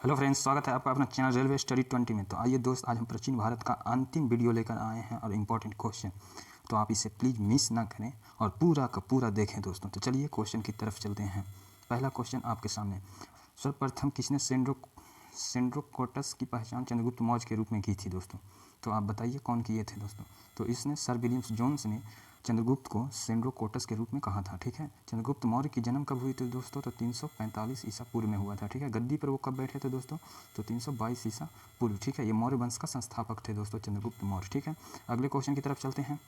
Hello friends, स्वागत है आपका अपना चैनल रेलवे स्टडी 20 में। तो आइए दोस्त, आज हम प्राचीन भारत का अंतिम वीडियो लेकर आए हैं और इम्पोर्टेंट क्वेश्चन, तो आप इसे प्लीज़ मिस ना करें और पूरा का पूरा देखें दोस्तों। तो चलिए क्वेश्चन की तरफ चलते हैं। पहला क्वेश्चन आपके सामने, सर्वप्रथम किसने सेंड्रोकोटस की पहचान चंद्रगुप्त मौर्य के रूप में की थी दोस्तों? तो आप बताइए कौन किए थे दोस्तों? तो इसने सर विलियम्स जोन्स ने चंद्रगुप्त को सेंड्रोकोटस के रूप में कहा था। ठीक है, चंद्रगुप्त मौर्य की जन्म कब हुई थी दोस्तों? तो 345 ईसा पूर्व में हुआ था। ठीक है, गद्दी पर वो कब बैठे थे दोस्तों? तो 322 ईसा पूर्व। ठीक है, ये मौर्य वंश का संस्थापक थे दोस्तों चंद्रगुप्त मौर्य। ठीक है, अगले क्वेश्चन की तरफ चलते हैं।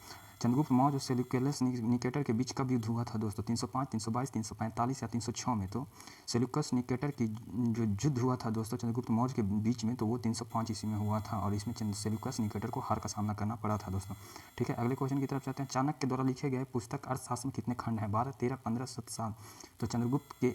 चंद्रगुप्त मौर्य और सेल्यूकस निकेटर के बीच कब युद्ध हुआ था दोस्तों? 305, 322, 345 या 306 में? तो सेल्यूकस निकेटर की जो युद्ध हुआ था दोस्तों चंद्रगुप्त मौर्य के बीच में, तो वो 305 ईस्वी में हुआ था और इसमें सेल्यूकस निकेटर को हार का सामना करना पड़ा था दोस्तों। ठीक है, अगले क्वेश्चन की तरफ चलते हैं। चाणक्य के द्वारा लिखे गए पुस्तक अर्थशास्त्र में कितने खंड हैं? 12, 13, 15, 17? तो चंद्रगुप्त के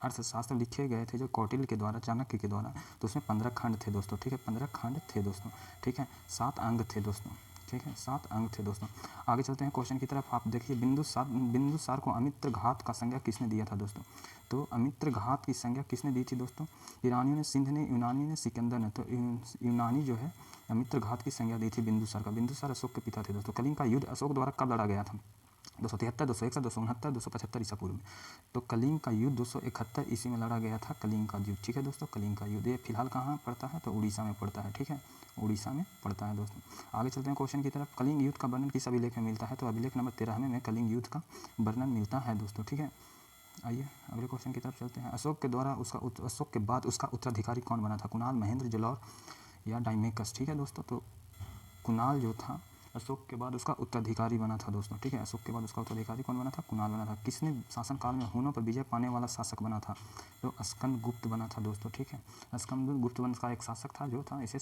अर्थशास्त्र लिखे गए थे जो कौटिल्य के द्वारा, चाणक्य के द्वारा, तो उसमें 15 खंड थे दोस्तों। ठीक है, 15 खंड थे दोस्तों। ठीक है, 7 अंग थे दोस्तों। ठीक है, 7 अंग थे दोस्तों। आगे चलते हैं क्वेश्चन की तरफ। आप देखिए, बिंदुसार को अमित्र घात का संज्ञा किसने दिया था दोस्तों? तो अमित्र घात की संज्ञा किसने दी थी दोस्तों? ईरानियों ने, सिंध ने, यूनानी ने, सिकंदर ने। तो यूनानी जो है अमित्र घात की संज्ञा दी थी बिंदुसार का। बिंदुसार अशोक के पिता थे दोस्तों। कलिंग का युद्ध अशोक द्वारा कब लड़ा गया था? 273, 261, 269, 275 ईसा पूर्व में। तो कलिंग का युद्ध 271 ईस्वी में लड़ा गया था, कलिंग का युद्ध। ठीक है दोस्तों, कलिंग का युद्ध ये फिलहाल कहाँ पड़ता है? तो उड़ीसा में पड़ता है। ठीक है, उड़ीसा में पड़ता है दोस्तों। आगे चलते हैं क्वेश्चन की तरफ। कलिंग युद्ध का वर्णन किस अभिलेख में मिलता है? तो अभिलेख नंबर 13 में कलिंग युद्ध का वर्णन मिलता है दोस्तों। ठीक है, आइए अगले क्वेश्चन की तरफ चलते हैं। अशोक के बाद उसका उत्तराधिकारी कौन बना था? कुणाल, महेंद्र, जलौर या डायमेकस? ठीक है दोस्तों, तो कुणाल जो था अशोक के बाद उसका उत्तराधिकारी बना था दोस्तों। ठीक है, अशोक के बाद उसका उत्तराधिकारी कौन बना था? कुणाल बना था। किसने शासनकाल में हुनों पर विजय पाने वाला शासक बना था? तो स्कंदगुप्त बना था दोस्तों। ठीक है, स्कंदगुप्त वंश का एक शासक था जो था इसे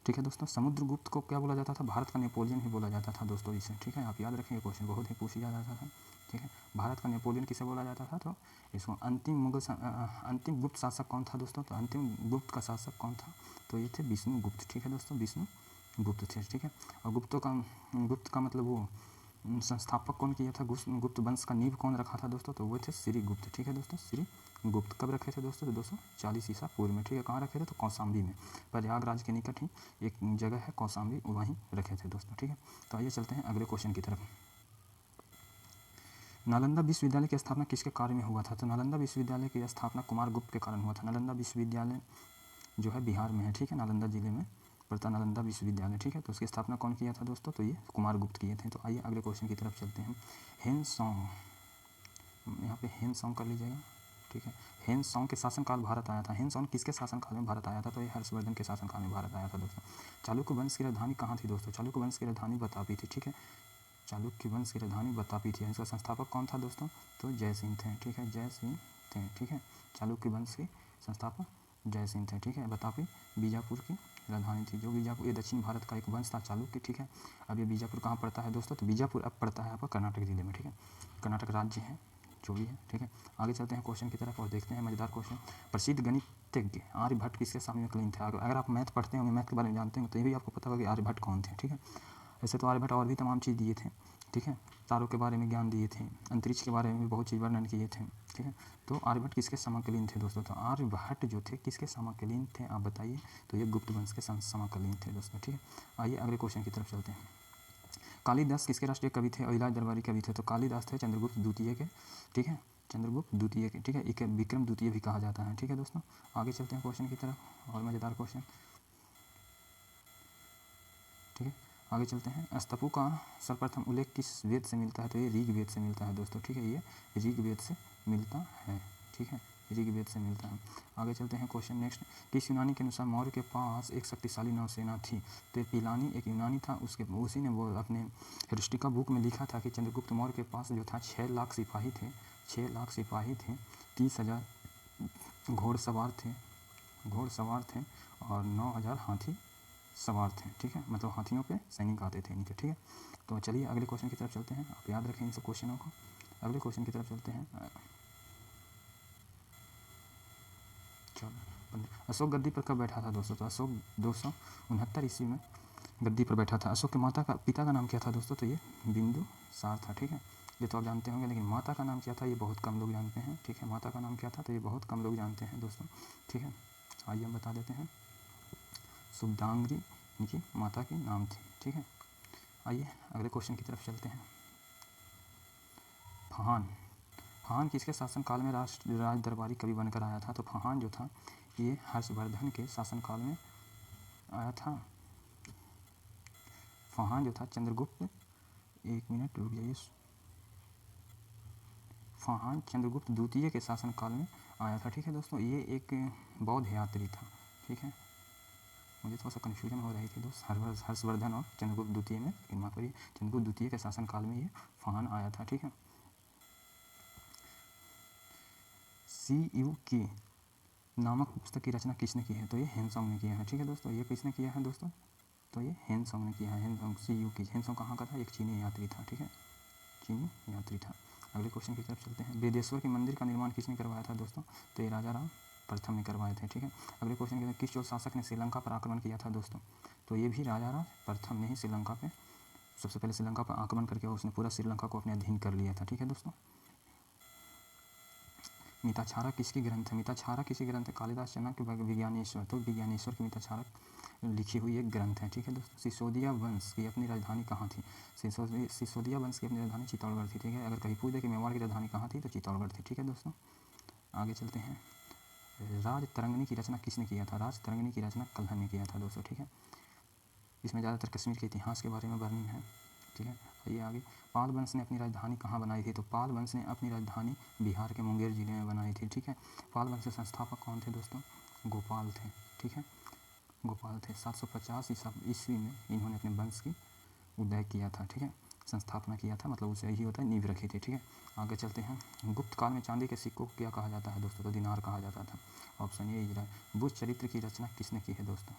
ठीक है दोस्तों, समुद्रगुप्त को क्या बोला जाता था? भारत का नेपोलियन ही बोला जाता था दोस्तों इसे। ठीक है, आप याद रखेंगे, क्वेश्चन बहुत ही पूछा जाता था। ठीक है, भारत का नेपोलियन किसे बोला जाता था? तो इसको अंतिम गुप्त शासक कौन था दोस्तों? तो अंतिम गुप्त का शासक कौन था? तो ये थे विष्णुगुप्त। ठीक है दोस्तों, विष्णुगुप्त थे। ठीक है, और गुप्त का मतलब वो संस्थापक कौन किया था? गुप्त वंश का नींव कौन रखा था दोस्तों? तो वो थे श्रीगुप्त। ठीक है दोस्तों, श्रीगुप्त कब रखे थे दोस्तों? तो 240 ईसा पूर्व में। ठीक है, कहाँ रखे थे? तो कौशाम्बी में, प्रयागराज के निकट ही एक जगह है कौशाम्बी, वहीं रखे थे दोस्तों। ठीक है, तो आइए चलते हैं अगले क्वेश्चन की तरफ। नालंदा विश्वविद्यालय की स्थापना किसके कार्य में हुआ था? तो नालंदा विश्वविद्यालय की स्थापना कुमारगुप्त के कारण हुआ था। नालंदा विश्वविद्यालय जो है बिहार में है। ठीक है, नालंदा जिले में पड़ता नालंदा विश्वविद्यालय। ठीक है, तो उसकी स्थापना कौन किया था दोस्तों? तो ये कुमारगुप्त किए थे। तो आइए अगले क्वेश्चन की तरफ चलते हैं। हेन सॉन्ग, यहाँ पे हेन सॉन्ग कर लीजिएगा। ठीक है, हेन सॉन्ग के शासनकाल भारत आया था। हेन सॉन्ग किसके शासनकाल में भारत आया था? तो ये हर्षवर्धन के शासनकाल में भारत आया था दोस्तों। चालुक्य वंश की राजधानी कहाँ थी दोस्तों? चालुक्य वंश की राजधानी बतापी थी। ठीक है, चालुक्य वंश की राजधानी बतापी थी। इसका संस्थापक कौन था दोस्तों? तो जयसिंह थे। ठीक है, जयसिंह थे। ठीक है, चालुक्य वंश के संस्थापक जयसिंह थे। ठीक है, बतापी बीजापुर की राजधानी थी। जो बीजापुर, ये दक्षिण भारत का एक वंश था चालुक्य। ठीक है, अब ये बीजापुर कहाँ पड़ता है दोस्तों? तो बीजापुर अब पड़ता है आपका कर्नाटक जिले में। ठीक है, कर्नाटक राज्य है जो भी है। ठीक है, आगे चलते हैं क्वेश्चन की तरफ और देखते हैं मजेदार क्वेश्चन। प्रसिद्ध गणितज्ञ आर्यभट्ट किसके समकालीन थे? अगर आप मैथ पढ़ते होंगे, मैथ के बारे में जानते होंगे, तो ये भी आपको पता होगा कि आर्यभट्ट कौन थे। ठीक है, ऐसे तो आर्यभट्ट और भी तमाम चीज़ दिए थे। ठीक है, तारों के बारे में ज्ञान दिए थे, अंतरिक्ष के बारे में भी बहुत चीज़ वर्णन किए थे। ठीक है, तो आर्यभट्ट किसके समकालीन थे दोस्तों? तो आर्यभट्ट जो थे किसके समकालीन थे आप बताइए? तो ये गुप्त वंश के समकालीन थे दोस्तों। ठीक है, आइए अगले क्वेश्चन की तरफ चलते हैं। कालिदास किसके राष्ट्रीय कवि थे और इलाज दरबारी कवि थे? तो कालिदास थे चंद्रगुप्त द्वितीय के। ठीक है, चंद्रगुप्त द्वितीय के। ठीक है, इके विक्रम द्वितीय भी कहा जाता है। ठीक है दोस्तों, आगे चलते हैं क्वेश्चन की तरफ और मज़ेदार क्वेश्चन। ठीक है, आगे चलते हैं। स्तपु का सर्वप्रथम उल्लेख किस वेद से मिलता है? तो ये ऋग्वेद से मिलता है दोस्तों। ठीक है, ये ऋग्वेद से मिलता है। ठीक है, ऋग्वेद से मिलता है। आगे चलते हैं क्वेश्चन नेक्स्ट। किस यूनानी के अनुसार मौर्य के पास एक शक्तिशाली नौसेना थी? तो पिलानी एक यूनानी था, उसी ने वो अपने हिस्ट्रिका बुक में लिखा था कि चंद्रगुप्त मौर्य के पास जो था 6 लाख सिपाही थे। 6 लाख सिपाही थे, 30,000 घोड़सवार थे और 9,000 हाथी सवार थे। ठीक है, मतलब हाथियों पे सैनिक आते थे इनके। ठीक है, तो चलिए अगले क्वेश्चन की तरफ चलते हैं। आप याद रखें इन सब क्वेश्चनों को। अगले क्वेश्चन की तरफ चलते हैं। चलो, अशोक गद्दी पर कब बैठा था दोस्तों? तो अशोक 269 ईस्वी में गद्दी पर बैठा था। अशोक के पिता का नाम क्या था दोस्तों? तो ये बिंदुसार था। ठीक है, ये तो आप जानते होंगे, लेकिन माता का नाम क्या था ये बहुत कम लोग जानते हैं। ठीक है, माता का नाम क्या था तो ये बहुत कम लोग जानते हैं दोस्तों। ठीक है, आइए हम बता देते हैं, शुभदांगी इनकी माता की नाम थी। ठीक है, आइए अगले क्वेश्चन की तरफ चलते हैं। फाहान, फाहान किसके शासनकाल में राज दरबारी कवि बनकर आया था? तो फाहान जो था ये हर्षवर्धन के शासनकाल में आया था। फाहान जो था चंद्रगुप्त, एक मिनट रुक जाइए, फाहान चंद्रगुप्त द्वितीय के शासनकाल में आया था। ठीक है दोस्तों, ये एक बौद्ध यात्री था। ठीक है, मुझे थोड़ा सा कन्फ्यूजन हो रही थी दोस्त हर्षवर्धन और चंद्रगुप्त द्वितीय में, लेकिन माफ करिए चंद्रगुप्त द्वितीय के शासनकाल में ये फाहान आया था। ठीक है, CU की नामक पुस्तक की रचना किसने की है? तो ये हेनसोंग ने किया है। ठीक है दोस्तों, ये किसने किया है दोस्तों? तो ये हेनसोंग ने किया है। हेनसोंग CU की, हेनसोंग कहाँ का था? एक चीनी यात्री था। ठीक है, चीनी यात्री था। अगले क्वेश्चन की तरफ चलते हैं। बेदेश्वर के मंदिर का निर्माण किसने करवाया था दोस्तों? तो ये राजा राम प्रथम ने करवाए थे। ठीक है, अगले क्वेश्चन के किस चोल शासक ने श्रीलंका पर आक्रमण किया था दोस्तों? तो ये भी राजा राम प्रथम ने ही श्रीलंका पे सबसे पहले श्रीलंका पर आक्रमण करके उसने पूरा श्रीलंका को अपने अधीन कर लिया था। ठीक है दोस्तों, मिताक्षरा किसकी ग्रंथ है? मिताक्षरा किसी ग्रंथ है? कालिदास चाणक्य विज्ञानेश्वर, तो विज्ञानेश्वर की मिताक्षरा लिखी हुई एक ग्रंथ है। ठीक है दोस्तों, सिसोदिया वंश की अपनी राजधानी कहाँ थी? सिसोदिया वंश की अपनी राजधानी चित्तौड़गढ़ थी। ठीक है, अगर कहीं पूछ दे कि मेवाड़ की राजधानी कहाँ थी तो चित्तौड़गढ़ थी। ठीक है दोस्तों, आगे चलते हैं। राज तरंगिणी की रचना किसने किया था? राज तरंगिणी की रचना कल्हण ने किया था दोस्तों। ठीक है, इसमें ज़्यादातर कश्मीर के इतिहास के बारे में वर्णन है। ठीक है, आइए आगे। पाल वंश ने अपनी राजधानी कहाँ बनाई थी? तो पाल वंश ने अपनी राजधानी बिहार के मुंगेर जिले में बनाई थी। ठीक है, पाल वंश के संस्थापक कौन थे दोस्तों? गोपाल थे। ठीक है, गोपाल थे। 750 ईस्वी में इन्होंने अपने वंश की उदय किया था। ठीक है, संस्थापना किया था, मतलब उसे यही होता है, नींव रखी थी। ठीक है, आगे चलते हैं। गुप्त काल में चांदी के सिक्कों को क्या कहा जाता है दोस्तों? तो दिनार कहा जाता था। ऑप्शन ए इजरा। बुद्ध चरित्र की रचना किसने की है दोस्तों?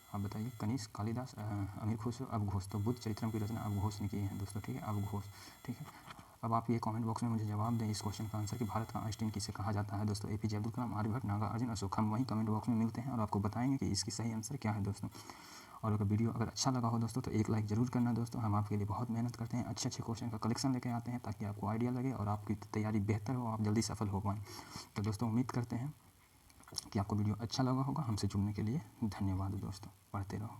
आप बताइए। कनिष्क, कालिदास, अमीर खुसरो, अवघोष। तो बुद्ध चरित्रम की रचना अवघोष ने की है दोस्तों। ठीक है, अवघोष। ठीक है, अब आप ये कमेंट बॉक्स में मुझे जवाब दें इस क्वेश्चन का आंसर कि भारत का आइंस्टीन किसे कहा जाता है दोस्तों? APJ अब्दुल कलाम, आर्यभट्ट, नागार्जुन, अशोक। हम वहीं कमेंट बॉक्स में मिलते हैं और आपको बताएंगे कि इसकी सही आंसर क्या है दोस्तों। और अगर वीडियो अगर अच्छा लगा हो दोस्तों तो एक लाइक ज़रूर करना दोस्तों। हम आपके लिए बहुत मेहनत करते हैं, अच्छे अच्छे क्वेश्चन का कलेक्शन लेके आते हैं ताकि आपको आइडिया लगे और आपकी तैयारी बेहतर हो, आप जल्दी सफल हो पाएँ। तो दोस्तों उम्मीद करते हैं कि आपको वीडियो अच्छा लगा होगा। हमसे जुड़ने के लिए धन्यवाद दोस्तों, पढ़ते रहो।